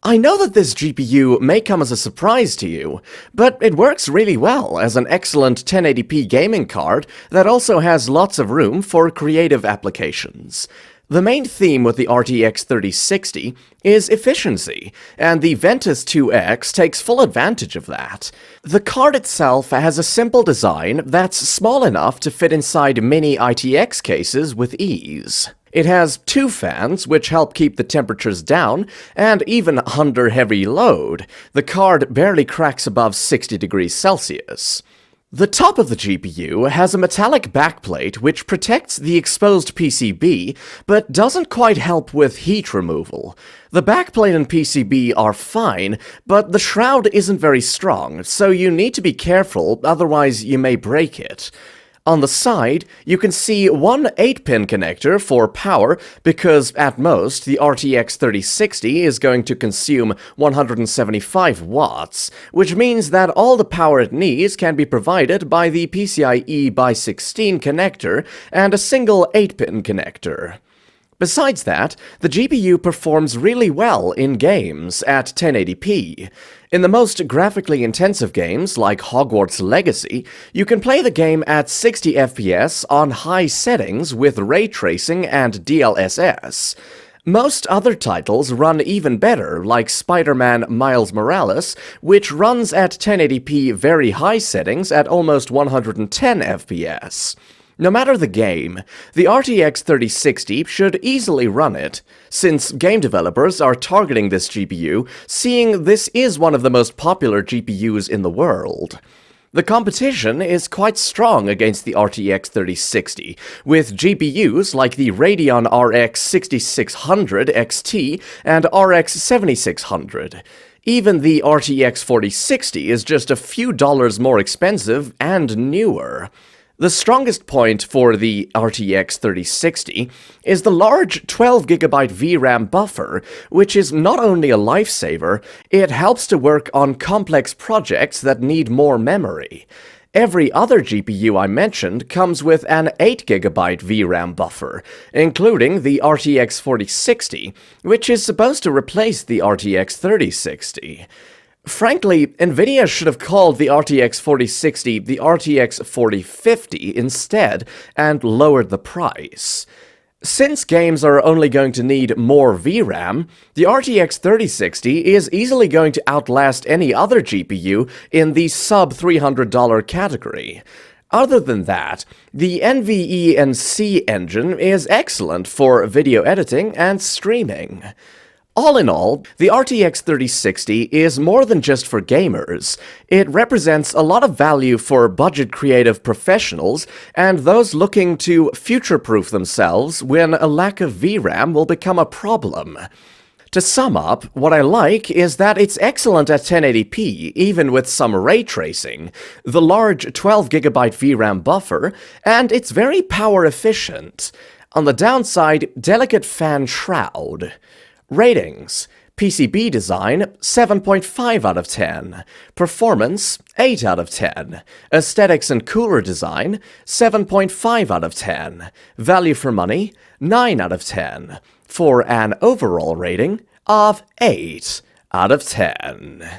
I know that this GPU may come as a surprise to you, but it works really well as an excellent 1080p gaming card that also has lots of room for creative applications. The main theme with the RTX 3060 is efficiency, and the Ventus 2X takes full advantage of that. The card itself has a simple design that's small enough to fit inside mini ITX cases with ease. It has two fans, which help keep the temperatures down, and even under heavy load, the card barely cracks above 60 degrees Celsius. The top of the GPU has a metallic backplate which protects the exposed PCB, but doesn't quite help with heat removal. The backplate and PCB are fine, but the shroud isn't very strong, so you need to be careful, otherwise you may break it. On the side, you can see one 8-pin connector for power because, at most, the RTX 3060 is going to consume 175 watts, which means that all the power it needs can be provided by the PCIe by 16 connector and a single 8-pin connector. Besides that, the GPU performs really well in games at 1080p. In the most graphically intensive games, like Hogwarts Legacy, you can play the game at 60 FPS on high settings with ray tracing and DLSS. Most other titles run even better, like Spider-Man Miles Morales, which runs at 1080p very high settings at almost 110 FPS. No matter the game, the RTX 3060 should easily run it, since game developers are targeting this GPU, seeing this is one of the most popular GPUs in the world. The competition is quite strong against the RTX 3060, with GPUs like the Radeon RX 6600 XT and RX 7600. Even the RTX 4060 is just a few dollars more expensive and newer. The strongest point for the RTX 3060 is the large 12GB VRAM buffer, which is not only a lifesaver, it helps to work on complex projects that need more memory. Every other GPU I mentioned comes with an 8GB VRAM buffer, including the RTX 4060, which is supposed to replace the RTX 3060. Frankly, Nvidia should have called the RTX 4060 the RTX 4050 instead and lowered the price. Since games are only going to need more VRAM, the RTX 3060 is easily going to outlast any other GPU in the sub-$300 category. Other than that, the NVENC engine is excellent for video editing and streaming. All in all, the RTX 3060 is more than just for gamers. It represents a lot of value for budget creative professionals and those looking to future-proof themselves when a lack of VRAM will become a problem. To sum up, what I like is that it's excellent at 1080p, even with some ray tracing, the large 12GB VRAM buffer, and it's very power efficient. On the downside, delicate fan shroud. Ratings: PCB design, 7.5 out of 10. Performance, 8 out of 10. Aesthetics and cooler design, 7.5 out of 10. Value for money, 9 out of 10. For an overall rating of 8 out of 10.